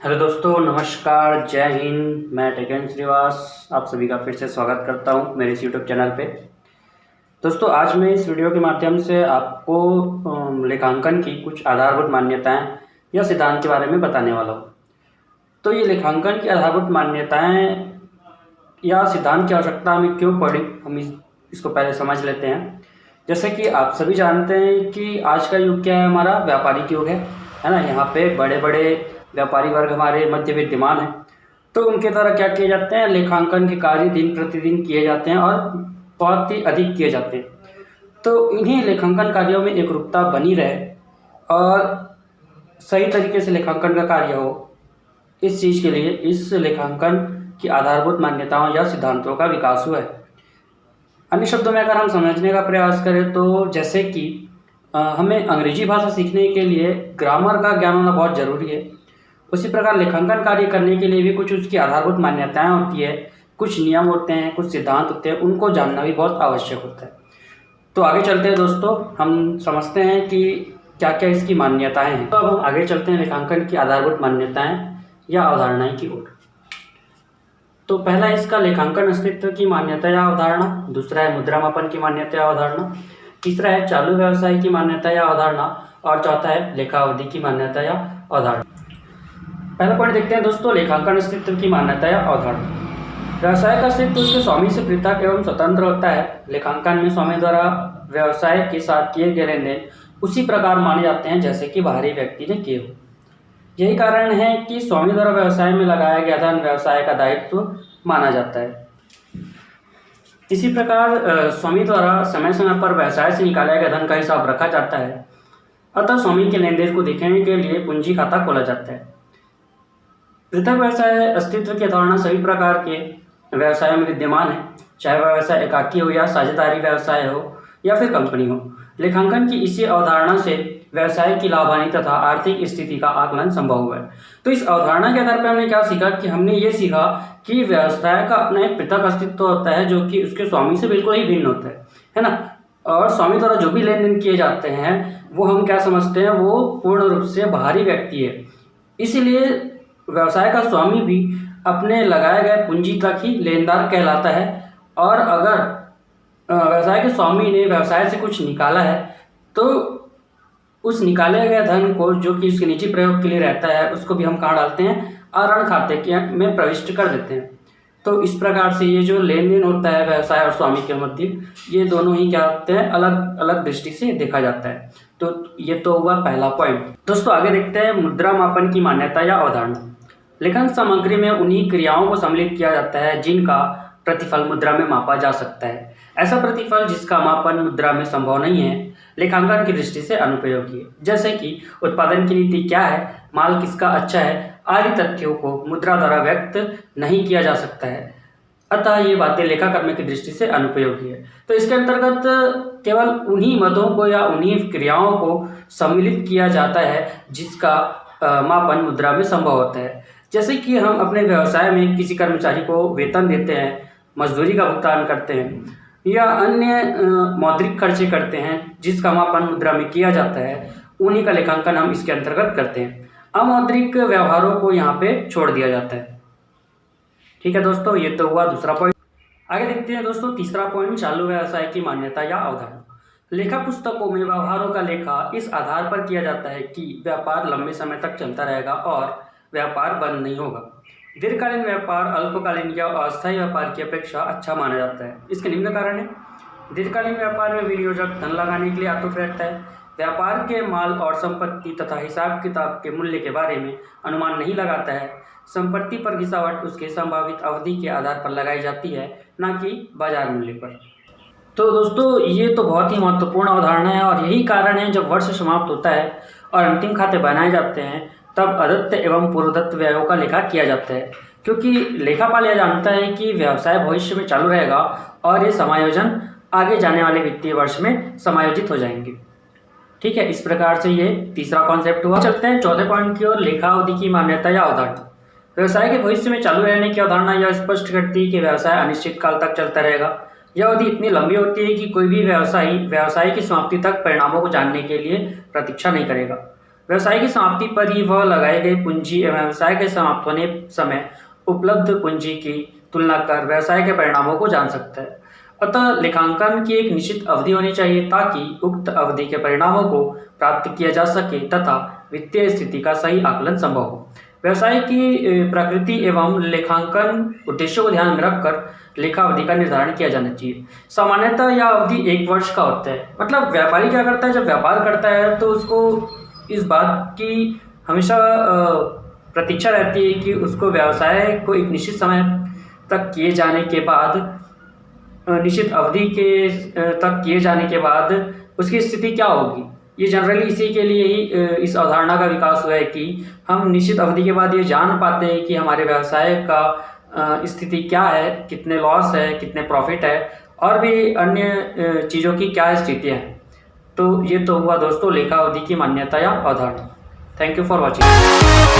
Hello दोस्तों, नमस्कार, जय हिंद। मैं टेकन श्रीवास आप सभी का फिर से स्वागत करता हूं मेरे इस यूट्यूब चैनल पे। दोस्तों, आज मैं इस वीडियो के माध्यम से आपको लेखांकन की कुछ आधारभूत मान्यताएं या सिद्धांत के बारे में बताने वाला हूं। तो ये लेखांकन की आधारभूत मान्यताएं या सिद्धांत की आवश्यकता हमें क्यों पड़ी, हम इसको पहले समझ लेते हैं। जैसे कि आप सभी जानते हैं कि आज का युग क्या है, हमारा व्यापारिक युग है ना। यहाँ पे बड़े बड़े व्यापारी वर्ग हमारे मध्य विद्यमान हैं। तो उनके द्वारा क्या किए जाते हैं, लेखांकन के कार्य दिन प्रतिदिन किए जाते हैं और बहुत ही अधिक किए जाते हैं। तो इन्हीं लेखांकन कार्यों में एकरूपता बनी रहे और सही तरीके से लेखांकन का कार्य हो, इस चीज़ के लिए इस लेखांकन की आधारभूत मान्यताओं या सिद्धांतों का विकास हुआ है। अन्य शब्दों में अगर हम समझने का प्रयास करें तो जैसे कि हमें अंग्रेजी भाषा सीखने के लिए ग्रामर का ज्ञान होना बहुत ज़रूरी है, उसी प्रकार लेखांकन कार्य करने के लिए भी कुछ उसकी आधारभूत मान्यताएं होती है, कुछ नियम होते हैं, कुछ सिद्धांत होते हैं, उनको जानना भी बहुत आवश्यक होता है। तो आगे चलते हैं दोस्तों, हम समझते हैं कि क्या क्या इसकी मान्यताएं हैं। तो अब हम आगे चलते हैं लेखांकन की आधारभूत मान्यताएं या अवधारणाएं की ओर। तो पहला इसका लेखांकन अस्तित्व की मान्यता या अवधारणा, दूसरा है मुद्रा मापन की मान्यता या अवधारणा, तीसरा है चालू व्यवसाय की मान्यता या अवधारणा और चौथा है लेखा अवधि की मान्यता या अवधारणा। पहला पॉइंट देखते हैं दोस्तों, लेखांकन अस्तित्व की मान्यता या अवधारणा। व्यवसाय का अस्तित्व उसके स्वामी से पृथक एवं स्वतंत्र होता है। लेखांकन में स्वामी द्वारा व्यवसाय के साथ किए गए लेन देन उसी प्रकार माने जाते हैं जैसे कि बाहरी व्यक्ति ने किए हो। यही कारण है कि स्वामी द्वारा व्यवसाय में लगाया गया धन व्यवसाय का दायित्व माना जाता है। इसी प्रकार स्वामी द्वारा समय समय पर व्यवसाय से निकाला गया धन का हिसाब रखा जाता है। अतः स्वामी के लेन देन को देखने के लिए पूंजी खाता खोला जाता है। पृथक व्यवसाय अस्तित्व की अवधारणा सभी प्रकार के व्यवसायों में विद्यमान है, चाहे वह व्यवसाय एकाकी हो या साझेदारी व्यवसाय हो या फिर कंपनी हो। लेखांकन की इसी अवधारणा से व्यवसाय की लाभ हानि तथा आर्थिक स्थिति का आकलन संभव हुआ है। तो इस अवधारणा के आधार पर हमने क्या सीखा कि हमने ये सीखा कि व्यवसाय का अपना एक पृथक अस्तित्व होता है जो कि उसके स्वामी से बिल्कुल ही भिन्न होता है ना। और स्वामी द्वारा जो भी लेन देन किए जाते हैं वो हम क्या समझते हैं, वो पूर्ण रूप से बाहरी व्यक्ति है। इसीलिए व्यवसाय का स्वामी भी अपने लगाए गए पूंजी तक ही लेनदार कहलाता है। और अगर व्यवसाय के स्वामी ने व्यवसाय से कुछ निकाला है तो उस निकाले गए धन को, जो कि उसके निजी प्रयोग के लिए रहता है, उसको भी हम कहाँ डालते हैं, आहरण खाते के में प्रविष्ट कर देते हैं। तो इस प्रकार से ये जो लेन देन होता है व्यवसाय और स्वामी के मध्य, ये दोनों ही क्या होते हैं, अलग अलग दृष्टि से देखा जाता है। तो ये तो हुआ पहला पॉइंट। दोस्तों आगे देखते हैं मुद्रा मापन की मान्यता या अवधारणा। लेखन सामग्री में उन्हीं क्रियाओं को सम्मिलित किया जाता है जिनका प्रतिफल मुद्रा में मापा जा सकता है। ऐसा प्रतिफल जिसका मापन मुद्रा में संभव नहीं है लेखांकन की दृष्टि से अनुपयोगी है। जैसे कि उत्पादन की नीति क्या है, माल किसका अच्छा है, आदि तथ्यों को मुद्रा द्वारा व्यक्त नहीं किया जा सकता है। अतः ये बातें लेखाकर्म की दृष्टि से अनुपयोगी है। तो इसके अंतर्गत केवल उन्हीं मदों को या उन्हीं क्रियाओं को सम्मिलित किया जाता है जिसका मापन मुद्रा में संभव होता है। जैसे कि हम अपने व्यवसाय में किसी कर्मचारी को वेतन देते हैं, मजदूरी का भुगतान करते हैं या अन्य मौद्रिक खर्चे करते हैं जिसका मापन मुद्रा में किया जाता है, उन्हीं का लेखांकन हम इसके अंतर्गत करते हैं। अमौद्रिक व्यवहारों को यहाँ पे छोड़ दिया जाता है। ठीक है दोस्तों, ये तो हुआ दूसरा पॉइंट। आगे देखते हैं दोस्तों तीसरा पॉइंट, चालू व्यवसाय की मान्यता या अवधारणा। लेखा पुस्तकों में व्यवहारों का लेखा इस आधार पर किया जाता है कि व्यापार लंबे समय तक चलता रहेगा और व्यापार बंद नहीं होगा। दीर्घकालीन व्यापार अल्पकालीन या अस्थायी व्यापार की अपेक्षा अच्छा माना जाता है। इसके निम्न कारण है। दीर्घकालीन व्यापार में विनियोजक धन लगाने के लिए आतुर रहता है। व्यापार के माल और संपत्ति तथा हिसाब किताब के मूल्य के बारे में अनुमान नहीं लगाता है। संपत्ति पर गिरावट उसके संभावित अवधि के आधार पर लगाई जाती है, न कि बाजार मूल्य पर। तो दोस्तों ये तो बहुत ही महत्वपूर्ण अवधारणा है और यही कारण है जब वर्ष समाप्त होता है और अंतिम खाते बनाए जाते हैं तब अदत्त एवं पूर्वदत्त व्ययों का लेखा किया जाता है, क्योंकि लेखापाल यह जानता है कि व्यवसाय भविष्य में चालू रहेगा और ये समायोजन आगे जाने वाले वित्तीय वर्ष में समायोजित हो जाएंगे। ठीक है, इस प्रकार से ये तीसरा कॉन्सेप्ट हुआ। चलते हैं चौथे पॉइंट की ओर, लेखा अवधि की मान्यता या अवधारणा। व्यवसाय के भविष्य में चालू रहने की अवधारणा यह स्पष्ट करती है कि व्यवसाय अनिश्चित काल तक चलता रहेगा। यह अवधि इतनी लंबी होती है कि कोई भी व्यवसायी व्यवसाय की समाप्ति तक परिणामों को जानने के लिए प्रतीक्षा नहीं करेगा। व्यवसाय की समाप्ति पर ही वह लगाई गई पूंजी एवं व्यवसाय के समाप्त होने समय उपलब्ध पूंजी की तुलना कर व्यवसाय के परिणामों को जान सकता है। अतः लेखांकन की एक निश्चित अवधि होनी चाहिए ताकि उक्त अवधि के परिणामों को प्राप्त किया जा सके तथा वित्तीय स्थिति का सही आकलन संभव हो। व्यवसाय की प्रकृति एवं लेखांकन उद्देश्यों को ध्यान में रखकर लेखा अवधि का निर्धारण किया जाना चाहिए। सामान्यतः यह अवधि 1 वर्ष का होता है। मतलब व्यापारी क्या करता है, जब व्यापार करता है तो उसको इस बात की हमेशा प्रतीक्षा रहती है कि उसको व्यवसाय को एक निश्चित समय तक किए जाने के बाद, निश्चित अवधि के तक किए जाने के बाद उसकी स्थिति क्या होगी। ये जनरली इसी के लिए ही इस अवधारणा का विकास हुआ है कि हम निश्चित अवधि के बाद ये जान पाते हैं कि हमारे व्यवसाय का स्थिति क्या है, कितने लॉस है, कितने प्रॉफिट है और भी अन्य चीज़ों की क्या स्थिति है। तो ये तो हुआ दोस्तों लेखा अवधि की मान्यता या अवधारणा। Thank you for watching.